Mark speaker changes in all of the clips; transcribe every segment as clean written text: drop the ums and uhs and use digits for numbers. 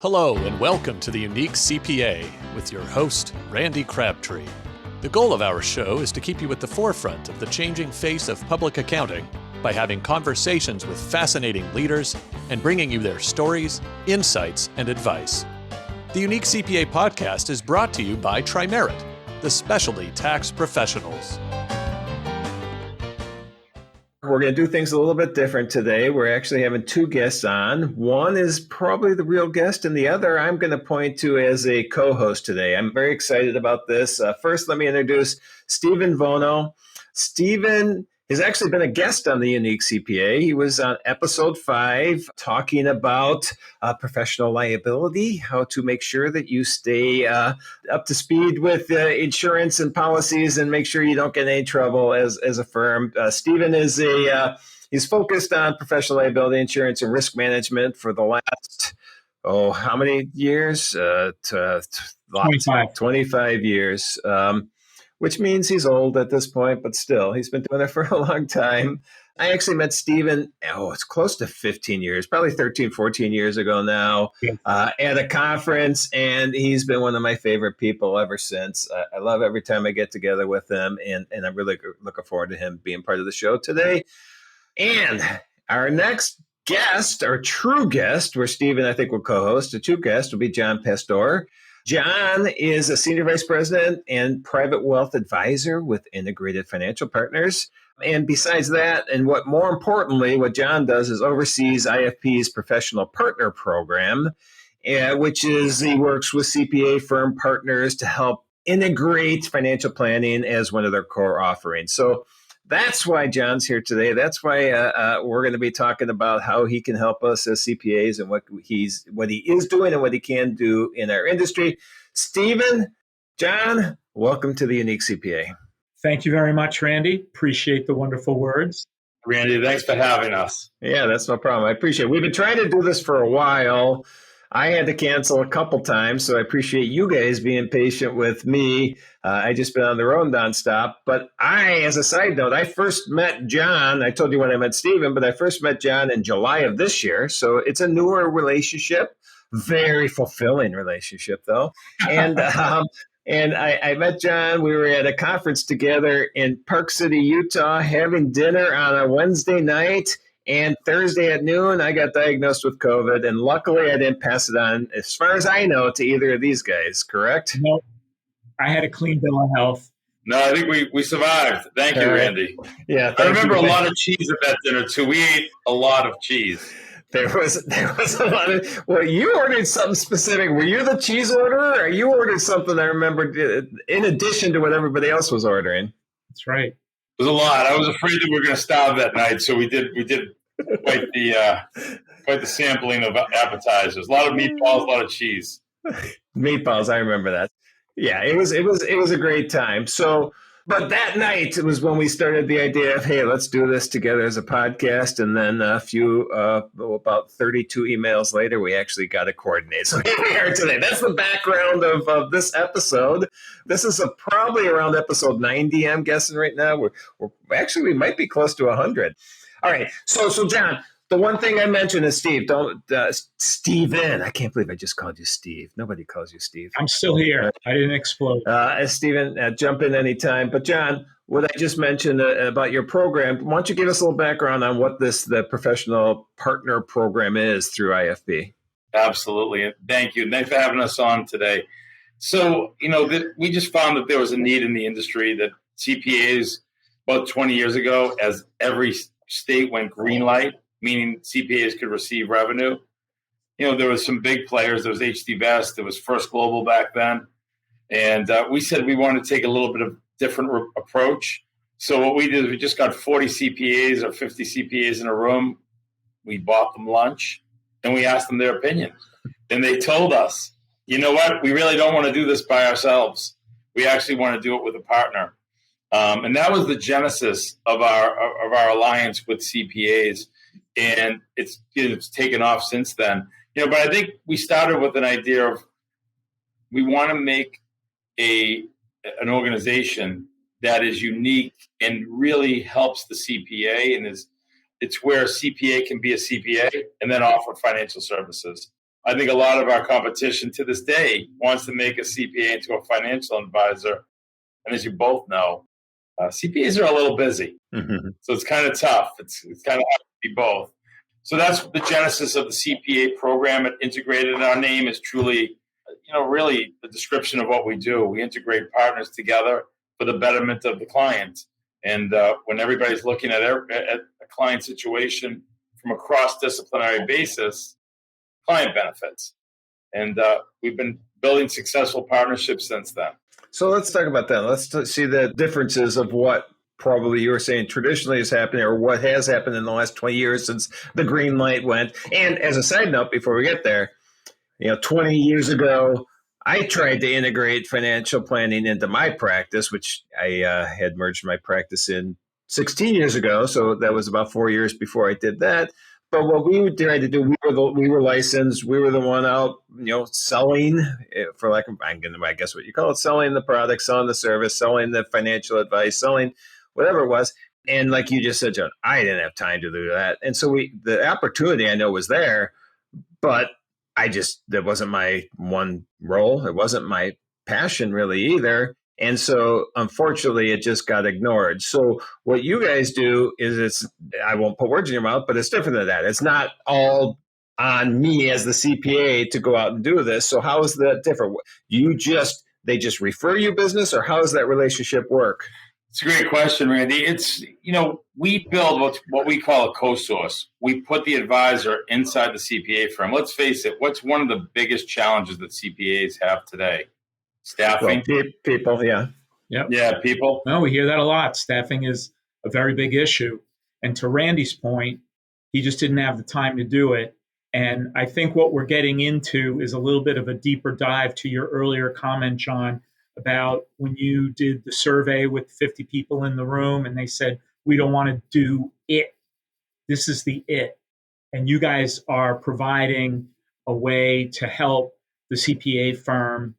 Speaker 1: Hello and welcome to the Unique CPA with your host, Randy Crabtree. The goal of our show is to keep you at the forefront of the changing face of public accounting by having conversations with fascinating leaders and bringing you their stories, insights, and advice. The Unique CPA podcast is brought to you by Trimerit, the specialty tax professionals.
Speaker 2: We're going to do things a little bit different today. We're actually having two guests on. One is probably the real guest, and the other I'm going to point to as a co-host today. I'm very excited about this. First, let me introduce Stephen Vono. Stephen has actually been a guest on the Unique CPA. He was on episode 5 talking about professional liability, how to make sure that you stay up to speed with insurance and policies and make sure you don't get in any trouble as a firm. Stephen is he's focused on professional liability insurance and risk management for the last, how many years? 25 years. Which means he's old at this point, but still, he's been doing it for a long time. I actually met Stephen, it's close to 15 years, probably 13, 14 years ago now, at a conference, and he's been one of my favorite people ever since. I love every time I get together with him, and I'm really looking forward to him being part of the show today. And our next guest, our true guest, where Stephen, I think, will co-host, the true guest will be John Pastore. John is a senior vice president and private wealth advisor with Integrated Financial Partners. And besides that, and what more importantly, what John does is oversees IFP's professional partner program, which is he works with CPA firm partners to help integrate financial planning as one of their core offerings. So that's why John's here today. That's why we're going to be talking about how he can help us as CPAs and what he is doing and what he can do in our industry. Stephen, John, welcome to the Unique CPA.
Speaker 3: Thank you very much, Randy. Appreciate the wonderful words.
Speaker 4: Randy, thanks for having us.
Speaker 2: Yeah, that's no problem. I appreciate it. We've been trying to do this for a while. I had to cancel a couple times, so I appreciate you guys being patient with me. I just been on the road nonstop. But as a side note, I first met John. I told you when I met Stephen, but I first met John in July of this year. So it's a newer relationship, very fulfilling relationship, though. And and I met John. We were at a conference together in Park City, Utah, having dinner on a Wednesday night. And Thursday at noon, I got diagnosed with COVID, and luckily I didn't pass it on, as far as I know, to either of these guys, correct?
Speaker 3: No, I had a clean bill of health.
Speaker 4: No, I think we survived. Thank you, Randy.
Speaker 2: Yeah,
Speaker 4: I remember a lot of cheese at that dinner, too. We ate a lot of cheese.
Speaker 2: There was a lot of, well, you ordered something specific. Were you the cheese orderer, or you ordered something I remember in addition to what everybody else was ordering?
Speaker 3: That's right.
Speaker 4: It was a lot. I was afraid that we were going to starve that night, so we did quite the sampling of appetizers. A lot of meatballs, a lot of cheese.
Speaker 2: Meatballs, I remember that. Yeah, it was a great time. So, but that night it was when we started the idea of, hey, let's do this together as a podcast. And then about 32 emails later, we actually got to coordinate. So here we are today. That's the background of this episode. This is probably around episode 90, I'm guessing right now. We might be close to 100. All right. So John, the one thing I mentioned is Stephen. I can't believe I just called you Steve. Nobody calls you Steve.
Speaker 3: I'm still here. I didn't explode.
Speaker 2: Stephen, jump in anytime. But John, what I just mentioned about your program, why don't you give us a little background on what the professional partner program is through IFP?
Speaker 4: Absolutely. Thank you. Thanks for having us on today. So, we just found that there was a need in the industry that CPAs about 20 years ago, as every state went green light, meaning CPAs could receive revenue. There was some big players. There was HD Vest. There was First Global back then. And we said we wanted to take a little bit of different approach. So what we did is we just got 40 CPAs or 50 CPAs in a room. We bought them lunch, and we asked them their opinion. And they told us, you know what? We really don't want to do this by ourselves. We actually want to do it with a partner. And that was the genesis of our alliance with CPAs, and it's taken off since then. But I think we started with an idea of we want to make an organization that is unique and really helps the CPA, and it's where a CPA can be a CPA and then offer financial services. I think a lot of our competition to this day wants to make a CPA into a financial advisor. And as you both know, CPAs are a little busy. So it's kind of tough. It's kind of hard to be both. So that's the genesis of the CPA program. It integrated in our name is truly, really the description of what we do. We integrate partners together for the betterment of the client. And when everybody's looking at a client situation from a cross-disciplinary basis, client benefits. And we've been building successful partnerships since then.
Speaker 2: So let's talk about that. Let's see the differences of what probably you were saying traditionally is happening or what has happened in the last 20 years since the green light went. And as a side note, before we get there, 20 years ago, I tried to integrate financial planning into my practice, which I had merged my practice in 16 years ago. So that was about 4 years before I did that. But what we tried to do, we were licensed. We were the one out, selling, for lack of, I guess what you call it, selling the product, selling the service, selling the financial advice, selling whatever it was. And like you just said, John, I didn't have time to do that. And so the opportunity I know was there, but that wasn't my one role. It wasn't my passion really either. And so, unfortunately, it just got ignored. So what you guys do is I won't put words in your mouth, but it's different than that. It's not all on me as the CPA to go out and do this. So how is that different? They just refer you business, or how does that relationship work?
Speaker 4: It's a great question, Randy. It's, we build what we call a co-source. We put the advisor inside the CPA firm. Let's face it, what's one of the biggest challenges that CPAs have today? Staffing.
Speaker 2: Well, people, yeah.
Speaker 3: Yep.
Speaker 4: Yeah, people.
Speaker 3: No, we hear that a lot. Staffing is a very big issue. And to Randy's point, he just didn't have the time to do it. And I think what we're getting into is a little bit of a deeper dive to your earlier comment, John, about when you did the survey with 50 people in the room and they said, we don't want to do it. This is the it. And you guys are providing a way to help the CPA firm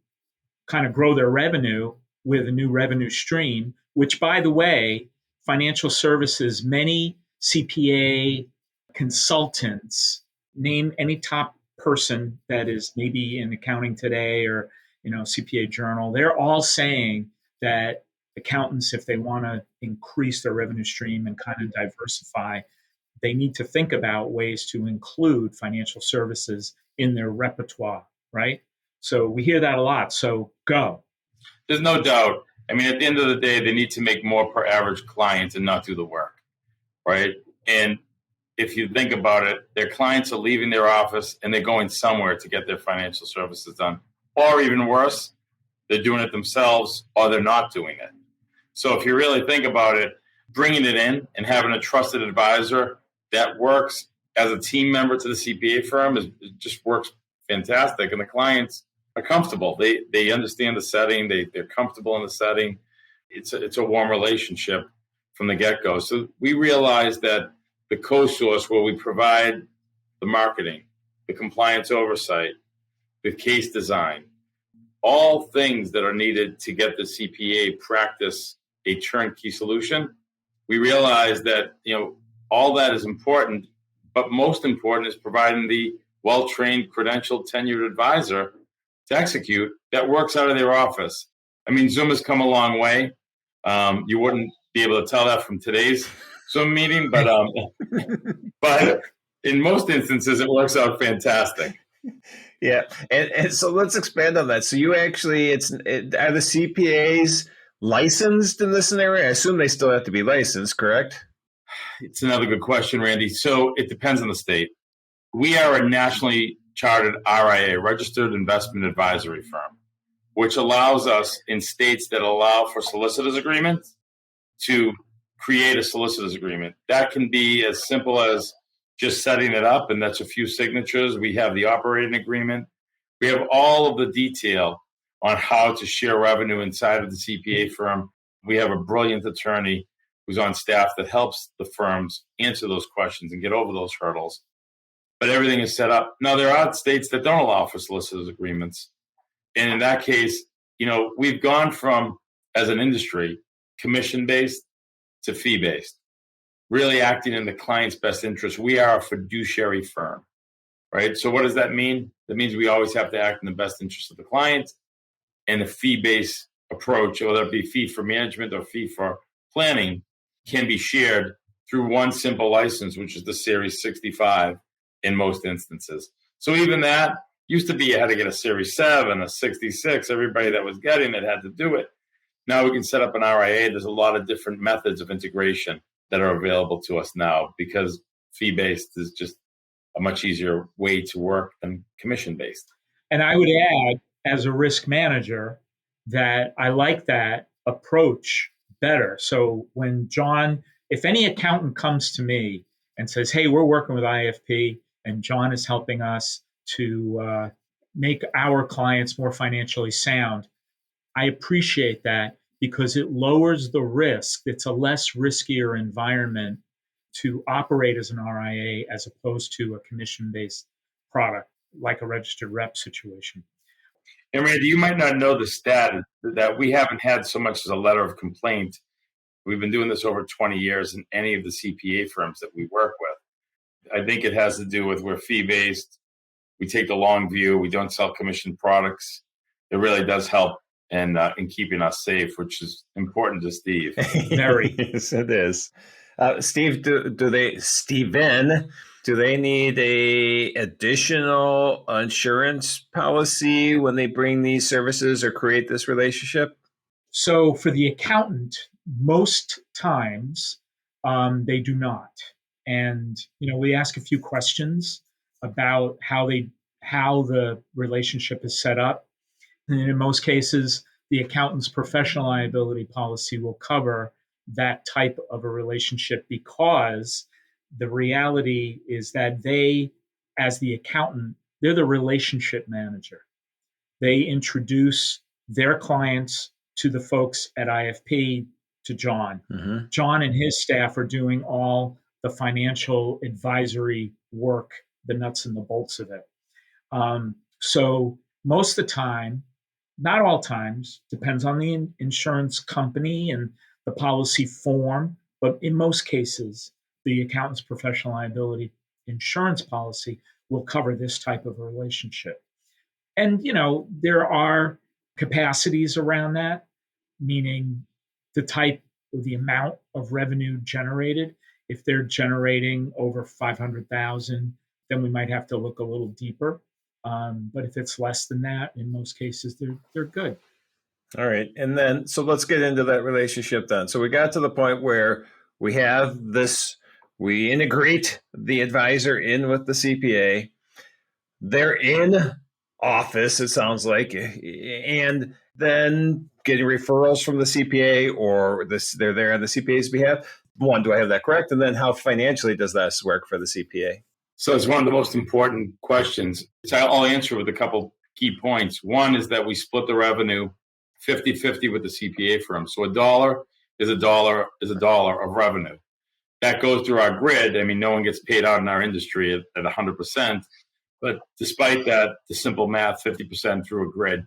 Speaker 3: kind of grow their revenue with a new revenue stream, which, by the way, financial services, many CPA consultants, name any top person that is maybe in accounting today or, CPA journal, they're all saying that accountants, if they want to increase their revenue stream and kind of diversify, they need to think about ways to include financial services in their repertoire, right? So we hear that a lot. So go.
Speaker 4: There's no doubt. I mean, at the end of the day, they need to make more per average client and not do the work, right? And if you think about it, their clients are leaving their office and they're going somewhere to get their financial services done. Or even worse, they're doing it themselves or they're not doing it. So if you really think about it, bringing it in and having a trusted advisor that works as a team member to the CPA firm it just works fantastic. And the clients are comfortable. They understand the setting. They're comfortable in the setting. It's a warm relationship from the get-go. So we realized that the co-source where we provide the marketing, the compliance oversight, the case design, all things that are needed to get the CPA practice a turnkey solution. We realize that, all that is important, but most important is providing the well-trained, credentialed, tenured advisor to execute that works out of their office. I mean, Zoom has come a long way. You wouldn't be able to tell that from today's Zoom meeting, but in most instances, it works out fantastic.
Speaker 2: Yeah, and so let's expand on that. So you actually, are the CPAs licensed in this scenario? I assume they still have to be licensed, correct?
Speaker 4: It's another good question, Randy. So it depends on the state. We are a nationally chartered RIA, Registered Investment Advisory Firm, which allows us in states that allow for solicitors agreements to create a solicitors agreement. That can be as simple as just setting it up, and that's a few signatures. We have the operating agreement. We have all of the detail on how to share revenue inside of the CPA firm. We have a brilliant attorney who's on staff that helps the firms answer those questions and get over those hurdles. But everything is set up. Now, there are states that don't allow for solicitors agreements. And in that case, we've gone from, as an industry, commission-based to fee-based, really acting in the client's best interest. We are a fiduciary firm. right? So what does that mean? That means we always have to act in the best interest of the client, and a fee-based approach, whether it be fee for management or fee for planning, can be shared through one simple license, which is the Series 65 in most instances. So even that used to be you had to get a Series 7, a 66. Everybody that was getting it had to do it. Now we can set up an RIA. There's a lot of different methods of integration that are available to us now because fee-based is just a much easier way to work than commission-based.
Speaker 3: And I would add, as a risk manager, that I like that approach better. So when John, if any accountant comes to me and says, hey, we're working with IFP and John is helping us to make our clients more financially sound, I appreciate that because it lowers the risk. It's a less riskier environment to operate as an RIA as opposed to a commission-based product like a registered rep situation.
Speaker 4: And Randy, you might not know the stat that we haven't had so much as a letter of complaint. We've been doing this over 20 years in any of the CPA firms that we work with. I think it has to do with we're fee-based. We take the long view. We don't sell commission products. It really does help in keeping us safe, which is important to Steve.
Speaker 3: Very.
Speaker 2: Yes, it is. Steve, Steven, do they need a additional insurance policy when they bring these services or create this relationship?
Speaker 3: So for the accountant, most times they do not. And we ask a few questions about how the relationship is set up. And in most cases, the accountant's professional liability policy will cover that type of a relationship because the reality is that they, as the accountant, they're the relationship manager. They introduce their clients to the folks at IFP, to John. Mm-hmm. John and his staff are doing all the financial advisory work, the nuts and the bolts of it. So most of the time, not all times, depends on the insurance company and the policy form, but in most cases, the accountant's professional liability insurance policy will cover this type of a relationship. And, there are capacities around that, meaning the type or the amount of revenue generated. If they're generating over 500,000, then we might have to look a little deeper. But if it's less than that, in most cases, they're good.
Speaker 2: All right. And then, so let's get into that relationship then. So we got to the point where we have this, we integrate the advisor in with the CPA. They're in office, it sounds like, and then getting referrals from the CPA or they're there on the CPA's behalf. One, do I have that correct? And then how financially does that work for the CPA?
Speaker 4: So it's one of the most important questions. So I'll answer with a couple key points. One is that we split the revenue 50-50 with the CPA firm. So a dollar is a dollar of revenue. That goes through our grid. I mean, no one gets paid out in our industry at 100%. But despite that, the simple math, 50% through a grid.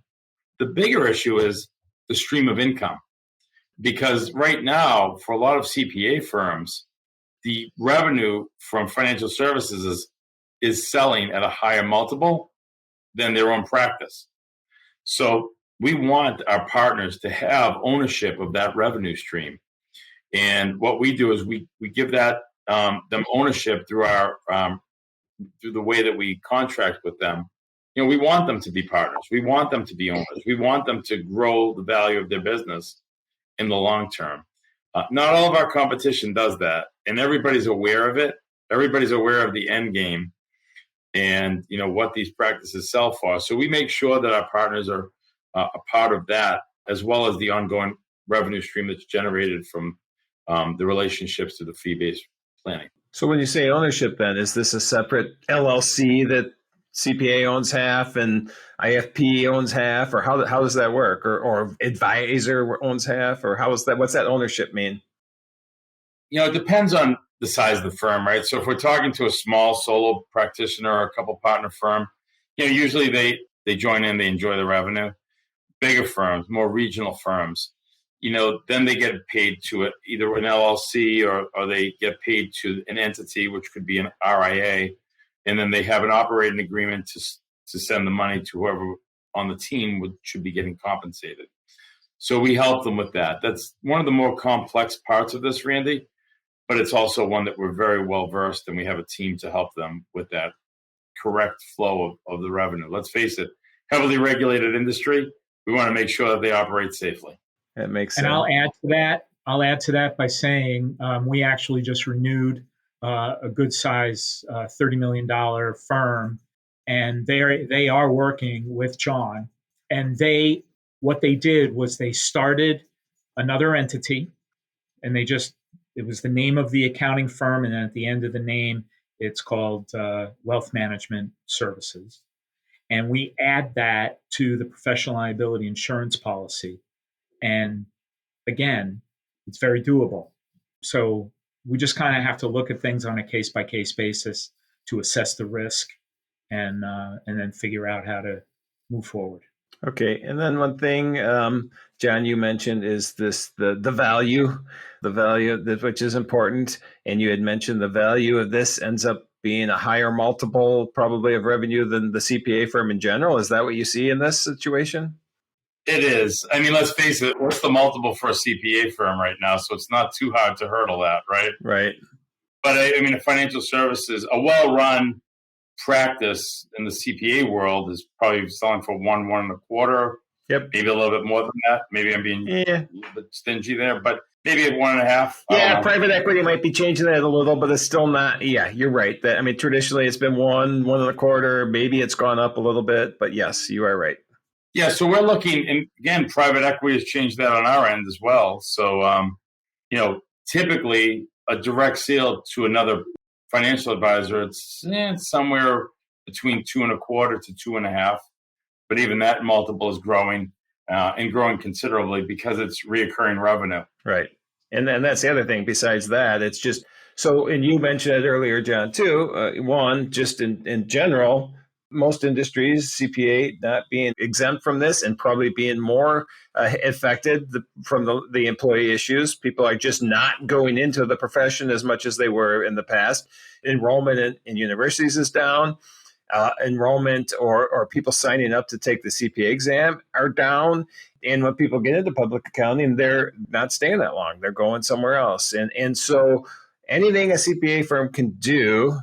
Speaker 4: The bigger issue is the stream of income. Because right now, for a lot of CPA firms, the revenue from financial services is selling at a higher multiple than their own practice. So we want our partners to have ownership of that revenue stream. And what we do is we give that them ownership through our through the way that we contract with them. We want them to be partners. We want them to be owners. We want them to grow the value of their business in the long term. Not all of our competition does that, and everybody's aware of it. Everybody's aware of the end game and what these practices sell for. So we make sure that our partners are a part of that, as well as the ongoing revenue stream that's generated from the relationships to the fee-based planning.
Speaker 2: So when you say ownership, then, is this a separate LLC that CPA owns half and IFP owns half, or how does that work? Or advisor owns half, or how is that? What's that ownership mean?
Speaker 4: It depends on the size of the firm, right? So if we're talking to a small solo practitioner or a couple partner firm, usually they join in, they enjoy the revenue. Bigger firms, more regional firms, then they get paid to either an LLC or they get paid to an entity, which could be an RIA, and then they have an operating agreement to send the money to whoever on the team should be getting compensated. So we help them with that. That's one of the more complex parts of this, Randy, but it's also one that we're very well versed, and we have a team to help them with that correct flow of the revenue. Let's face it, heavily regulated industry. We want to make sure that they operate safely.
Speaker 2: That makes sense.
Speaker 3: And I'll add to that by saying we actually just renewed a good size $30 million firm, and they are working with John. And what they did was they started another entity, and it was the name of the accounting firm, and then at the end of the name, it's called Wealth Management Services. And we add that to the professional liability insurance policy. And again, it's very doable. So we just kind of have to look at things on a case-by-case basis to assess the risk and then figure out how to move forward.
Speaker 2: Okay. And then one thing, John, you mentioned is the value, which is important. And you had mentioned the value of this ends up being a higher multiple probably of revenue than the CPA firm in general. Is that what you see in this situation?
Speaker 4: It is. I mean, let's face it, what's the multiple for a CPA firm right now? So it's not too hard to hurdle that, right?
Speaker 2: Right.
Speaker 4: But I mean, financial services, a well-run practice in the CPA world is probably selling for 1.25.
Speaker 2: Yep.
Speaker 4: Maybe a little bit more than that. Maybe I'm being a little bit stingy there, but maybe at 1.5.
Speaker 2: Yeah, private equity might be changing that a little, but it's still not. Yeah, you're right. That, I mean, traditionally it's been 1.25. Maybe it's gone up a little bit, but yes, you are right.
Speaker 4: Yeah, so we're looking, and again, private equity has changed that on our end as well. So, typically a direct sale to another financial advisor, it's somewhere between 2.25 to 2.5. But even that multiple is growing and growing considerably because it's reoccurring revenue.
Speaker 2: Right. And then that's the other thing. Besides that, it's just so, and you mentioned it earlier, John, too. One, just in general, most industries, CPA not being exempt from this and probably being more affected from the employee issues. People are just not going into the profession as much as they were in the past. Enrollment in universities is down. Enrollment or people signing up to take the CPA exam are down. And when people get into public accounting, they're not staying that long. They're going somewhere else. And so anything a CPA firm can do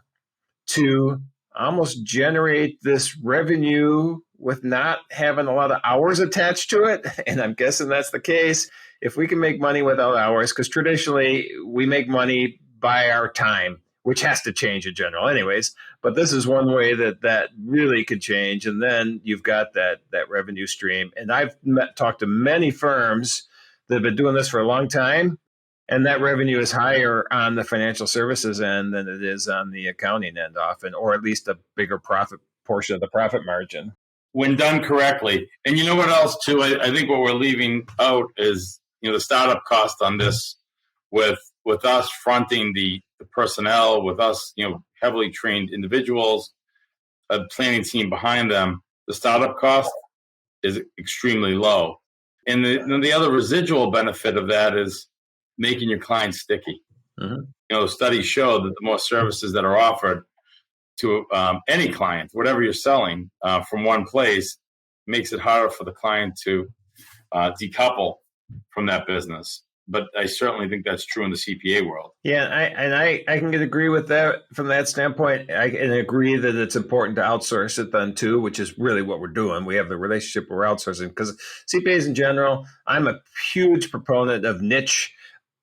Speaker 2: to almost generate this revenue with not having a lot of hours attached to it. And I'm guessing that's the case. If we can make money without hours, because traditionally we make money by our time, which has to change in general anyways. But this is one way that really could change. And then you've got that revenue stream. And I've talked to many firms that have been doing this for a long time. And that revenue is higher on the financial services end than it is on the accounting end often, or at least a bigger profit portion of the profit margin.
Speaker 4: When done correctly. And you know what else, too? I think what we're leaving out is, the startup cost on this with us fronting the personnel, with us, heavily trained individuals, a planning team behind them, the startup cost is extremely low. And the other residual benefit of that is making your clients sticky. Mm-hmm. Studies show that the more services that are offered to any client, whatever you're selling from one place, makes it harder for the client to decouple from that business. But I certainly think that's true in the CPA world.
Speaker 2: Yeah, I can agree with that from that standpoint. I can agree that it's important to outsource it then too, which is really what we're doing. We have the relationship we're outsourcing because CPAs in general, I'm a huge proponent of niche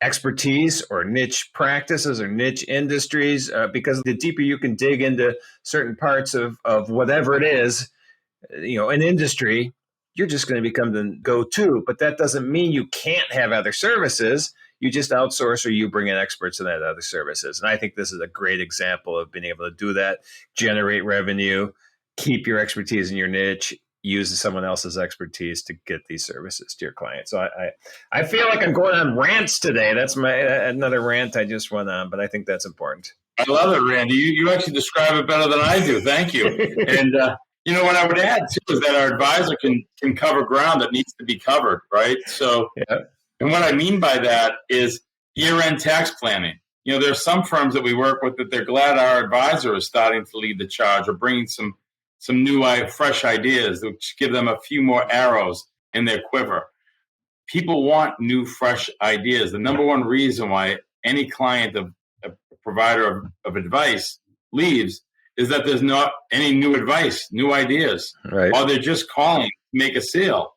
Speaker 2: expertise or niche practices or niche industries because the deeper you can dig into certain parts of whatever it is, an industry, you're just going to become the go-to. But that doesn't mean you can't have other services. You just outsource or you bring in experts in that other services. And I think this is a great example of being able to do that, generate revenue, keep your expertise in your niche, use someone else's expertise to get these services to your client. So I feel like I'm going on rants today. That's another rant I just went on, but I think that's important.
Speaker 4: I love it, Randy. You actually describe it better than I do. Thank you. And what I would add too is that our advisor can cover ground that needs to be covered, right? So, And what I mean by that is year-end tax planning. there are some firms that we work with that they're glad our advisor is starting to lead the charge or bringing some new, fresh ideas, which give them a few more arrows in their quiver. People want new, fresh ideas. The number one reason why any client of a provider of advice leaves is that there's not any new advice, new ideas,
Speaker 2: right?
Speaker 4: Or they're just calling to make a sale.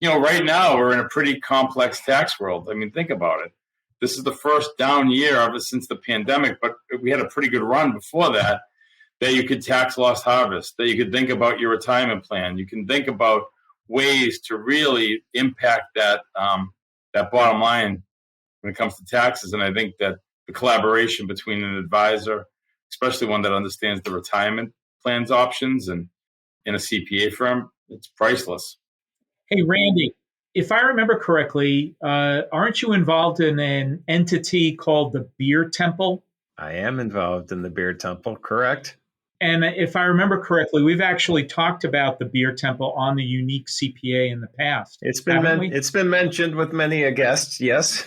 Speaker 4: Right now we're in a pretty complex tax world. I mean, think about it. This is the first down year of it since the pandemic, but we had a pretty good run before that you could tax loss harvest, that you could think about your retirement plan. You can think about ways to really impact that bottom line when it comes to taxes. And I think that the collaboration between an advisor, especially one that understands the retirement plans options, and in a CPA firm, it's priceless.
Speaker 3: Hey, Randy, if I remember correctly, aren't you involved in an entity called the Beer Temple?
Speaker 2: I am involved in the Beer Temple, correct?
Speaker 3: And if I remember correctly, we've actually talked about the Beer Temple on the Unique CPA in the past.
Speaker 2: It's been mentioned with many a guest, yes.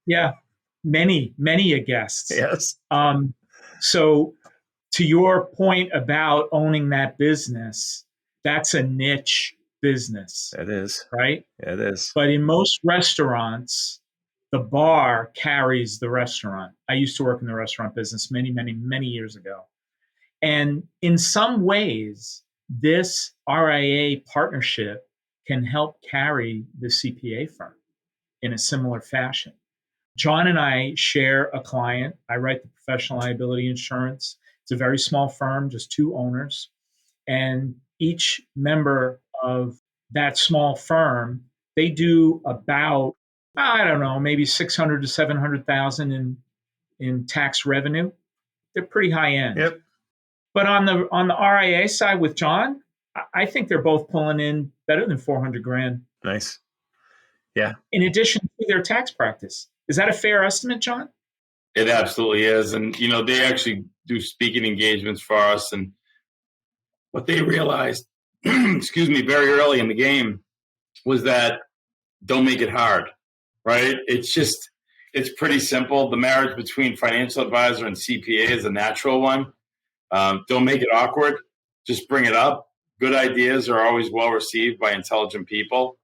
Speaker 3: Yeah, many a guests.
Speaker 2: Yes.
Speaker 3: So to your point about owning that business, that's a niche business.
Speaker 2: It is.
Speaker 3: Right?
Speaker 2: It is.
Speaker 3: But in most restaurants, the bar carries the restaurant. I used to work in the restaurant business many years ago. And in some ways, this RIA partnership can help carry the CPA firm in a similar fashion. John and I share a client. I write the professional liability insurance. It's a very small firm, just 2 owners. And each member of that small firm, they do about, I don't know, maybe 600 to 700,000 in tax revenue. They're pretty high end.
Speaker 2: Yep.
Speaker 3: But on the RIA side with John, I think they're both pulling in better than 400 grand.
Speaker 2: Nice. Yeah.
Speaker 3: In addition to their tax practice. Is that a fair estimate, John?
Speaker 4: It absolutely is. And, they actually do speaking engagements for us. And what they realized, very early in the game was that don't make it hard, right? It's pretty simple. The marriage between financial advisor and CPA is a natural one. Don't make it awkward. Just bring it up. Good ideas are always well received by intelligent people.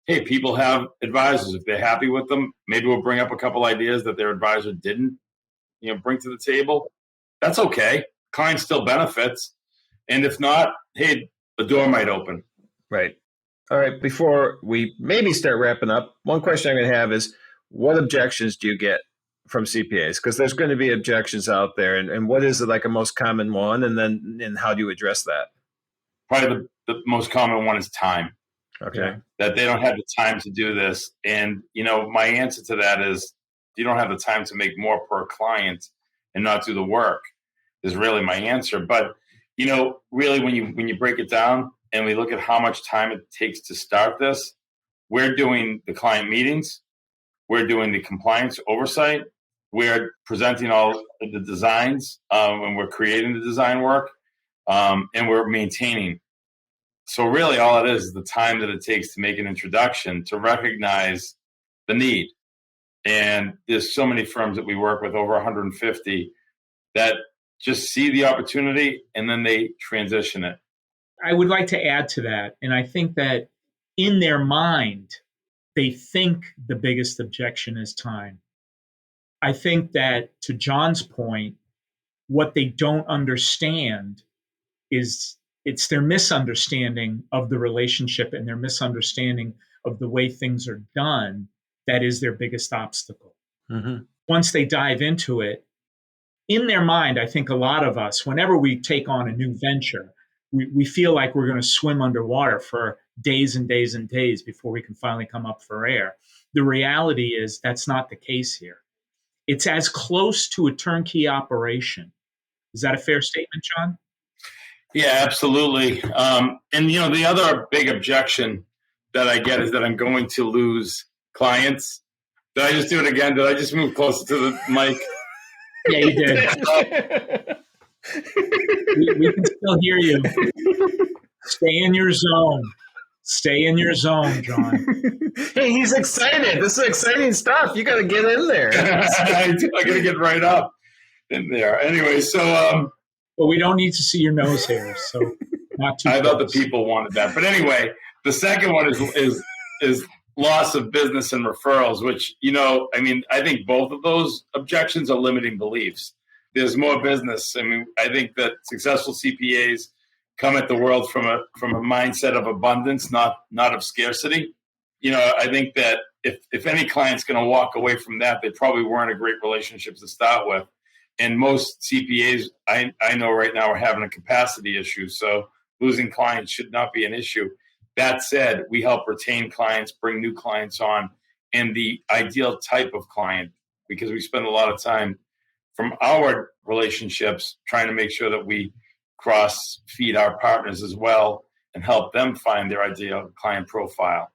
Speaker 4: Hey, people have advisors. If they're happy with them, maybe we'll bring up a couple ideas that their advisor didn't, bring to the table. That's okay. Client still benefits. And if not, hey, the door might open.
Speaker 2: Right. All right. Before we maybe start wrapping up, one question I'm going to have is, what objections do you get from CPAs? Because there's going to be objections out there. And what is a most common one? And how do you address that?
Speaker 4: Probably the most common one is time.
Speaker 2: Okay.
Speaker 4: That they don't have the time to do this. And, my answer to that is, you don't have the time to make more per client and not do the work is really my answer. But, really when you break it down and we look at how much time it takes to start this, we're doing the client meetings, we're doing the compliance oversight, we're presenting all of the designs when we're creating the design work, and we're maintaining. So really all it is the time that it takes to make an introduction, to recognize the need. And there's so many firms that we work with, over 150, that just see the opportunity and then they transition it.
Speaker 3: I would like to add to that. And I think that in their mind, they think the biggest objection is time. I think that, to John's point, what they don't understand is it's their misunderstanding of the relationship and their misunderstanding of the way things are done that is their biggest obstacle.
Speaker 2: Mm-hmm.
Speaker 3: Once they dive into it, in their mind, I think a lot of us, whenever we take on a new venture, we feel like we're going to swim underwater for days and days and days before we can finally come up for air. The reality is that's not the case here. It's as close to a turnkey operation. Is that a fair statement, John?
Speaker 4: Yeah, absolutely. And, the other big objection that I get is that I'm going to lose clients. Did I just do it again? Did I just move closer to the mic?
Speaker 3: Yeah, you did. we can still hear you. Stay in your zone. Stay in your zone, John.
Speaker 2: Hey, he's excited. This is exciting stuff. You got to get in there.
Speaker 4: I got to get right up in there. Anyway, so
Speaker 3: but we don't need to see your nose hairs, so not too.
Speaker 4: I thought the people wanted that. But anyway, the second one is loss of business and referrals, which, I think both of those objections are limiting beliefs. There's more business. I think that successful CPAs come at the world from a mindset of abundance, not of scarcity. I think that if any client's going to walk away from that, they probably weren't a great relationship to start with. And most CPAs I know right now are having a capacity issue. So losing clients should not be an issue. That said, we help retain clients, bring new clients on, and the ideal type of client, because we spend a lot of time from our relationships trying to make sure that we cross-feed our partners as well and help them find their ideal client profile.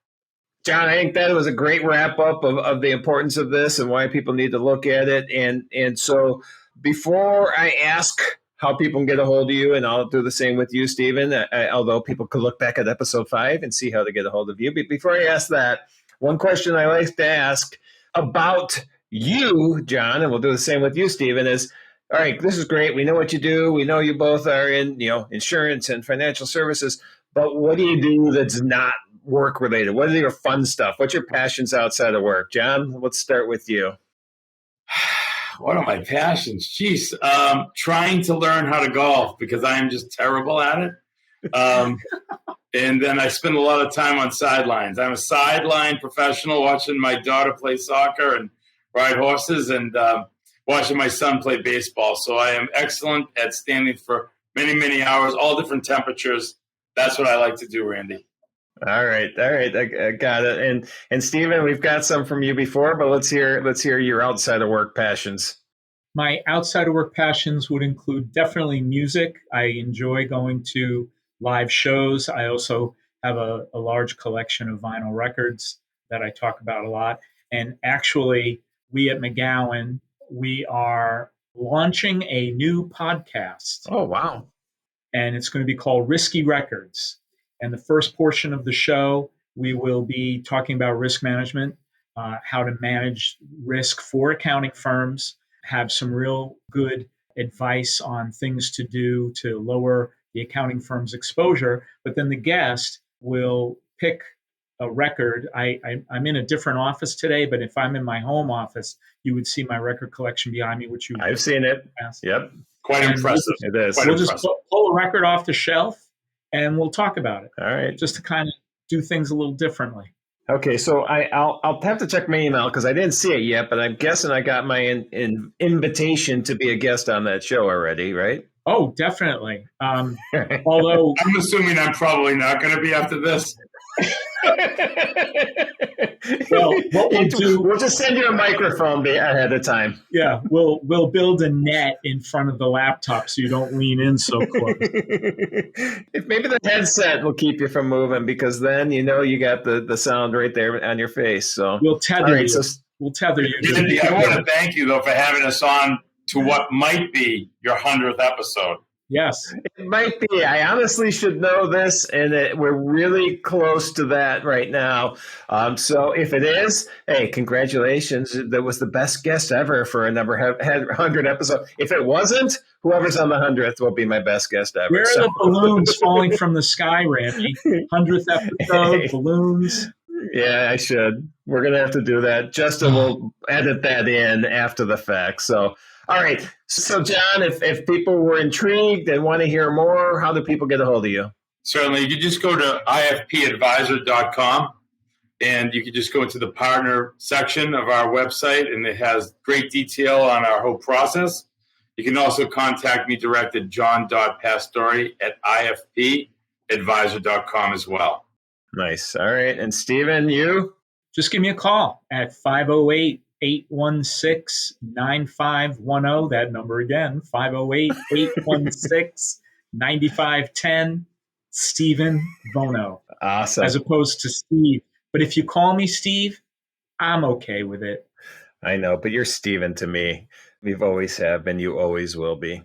Speaker 2: John, I think that was a great wrap-up of the importance of this and why people need to look at it. And so before I ask how people can get a hold of you, and I'll do the same with you, Stephen, although people could look back at episode 5 and see how to get a hold of you. But before I ask that, one question I like to ask about you, John, and we'll do the same with you, Stephen, is, all right, this is great. We know what you do. We know you both are in, insurance and financial services, but what do you do that's not work related? What are your fun stuff? What's your passions outside of work? John, let's start with you.
Speaker 4: What are my passions? Jeez, trying to learn how to golf because I am just terrible at it. And then I spend a lot of time on sidelines. I'm a sideline professional, watching my daughter play soccer and ride horses, and watching my son play baseball. So I am excellent at standing for many, many hours, all different temperatures. That's what I like to do, Randy.
Speaker 2: All right. I got it. And Stephen, we've got some from you before, but let's hear your outside of work passions.
Speaker 3: My outside of work passions would include definitely music. I enjoy going to live shows. I also have a large collection of vinyl records that I talk about a lot. And actually, we at McGowan, we are launching a new podcast.
Speaker 2: Oh, wow.
Speaker 3: And it's going to be called Risky Records. And the first portion of the show, we will be talking about risk management, how to manage risk for accounting firms, have some real good advice on things to do to lower the accounting firm's exposure. But then the guest will pick a record. I'm in a different office today, but if I'm in my home office, you would see my record collection behind me, which
Speaker 2: I've seen it. Yep.
Speaker 4: Quite impressive.
Speaker 2: It is.
Speaker 3: We'll just pull a record off the shelf and we'll talk about it.
Speaker 2: All right.
Speaker 3: Just to kind of do things a little differently.
Speaker 2: Okay, so I'll have to check my email because I didn't see it yet, but I'm guessing I got my invitation to be a guest on that show already, right?
Speaker 3: Oh, definitely. Although
Speaker 4: I'm assuming I'm probably not going to be after this.
Speaker 3: Well, what we'll do,
Speaker 2: we'll just send you a microphone ahead of time.
Speaker 3: Yeah, we'll build a net in front of the laptop so you don't lean in so close.
Speaker 2: If maybe the headset will keep you from moving, because then you got the sound right there on your face. So
Speaker 3: we'll tether you.
Speaker 2: So,
Speaker 3: we'll tether you.
Speaker 4: Andy, I want to thank you though for having us on to what might be your 100th episode.
Speaker 3: Yes.
Speaker 2: It might be. I honestly should know this, and we're really close to that right now. So if it is, hey, congratulations. That was the best guest ever for a number 100 episode. If it wasn't, whoever's on the 100th will be my best guest ever.
Speaker 3: Where are the balloons falling from the sky, Randy? 100th episode, balloons.
Speaker 2: Yeah, I should. We're going to have to do that. Justin will edit that in after the fact. So, all right. So, John, if people were intrigued and want to hear more, how do people get a hold of you?
Speaker 4: Certainly. You can just go to ifpadvisor.com and you can just go into the partner section of our website, and it has great detail on our whole process. You can also contact me direct at john.pastore@ifpadvisor.com as well.
Speaker 2: Nice. All right. And Stephen, you?
Speaker 3: Just give me a call at 508-816-9510. That number again, 508-816-9510. Stephen Vono.
Speaker 2: Awesome.
Speaker 3: As opposed to Steve. But if you call me Steve, I'm okay with it.
Speaker 2: I know, but you're Stephen to me. We've always have been. You always will be.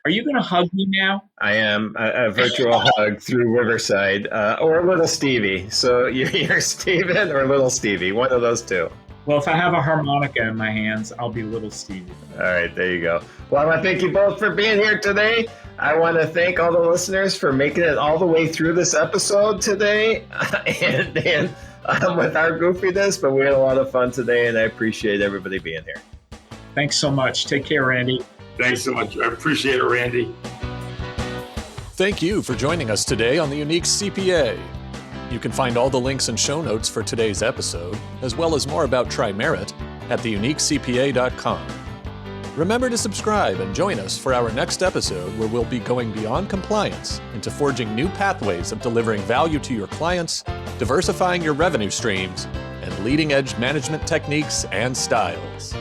Speaker 3: Are you going to hug me now?
Speaker 2: I am a virtual hug through Riverside, or Little Stevie. So you're Steven or Little Stevie, one of those two.
Speaker 3: Well, if I have a harmonica in my hands, I'll be Little Stevie.
Speaker 2: All right, there you go. Well, I want to thank you both for being here today. I want to thank all the listeners for making it all the way through this episode today and with our goofiness, but we had a lot of fun today, and I appreciate everybody being here.
Speaker 3: Thanks so much. Take care, Randy.
Speaker 4: Thanks so much. I appreciate it, Randy.
Speaker 1: Thank you for joining us today on the Unique CPA. You can find all the links and show notes for today's episode, as well as more about TriMerit, at theuniquecpa.com. Remember to subscribe and join us for our next episode, where we'll be going beyond compliance into forging new pathways of delivering value to your clients, diversifying your revenue streams, and leading-edge management techniques and styles.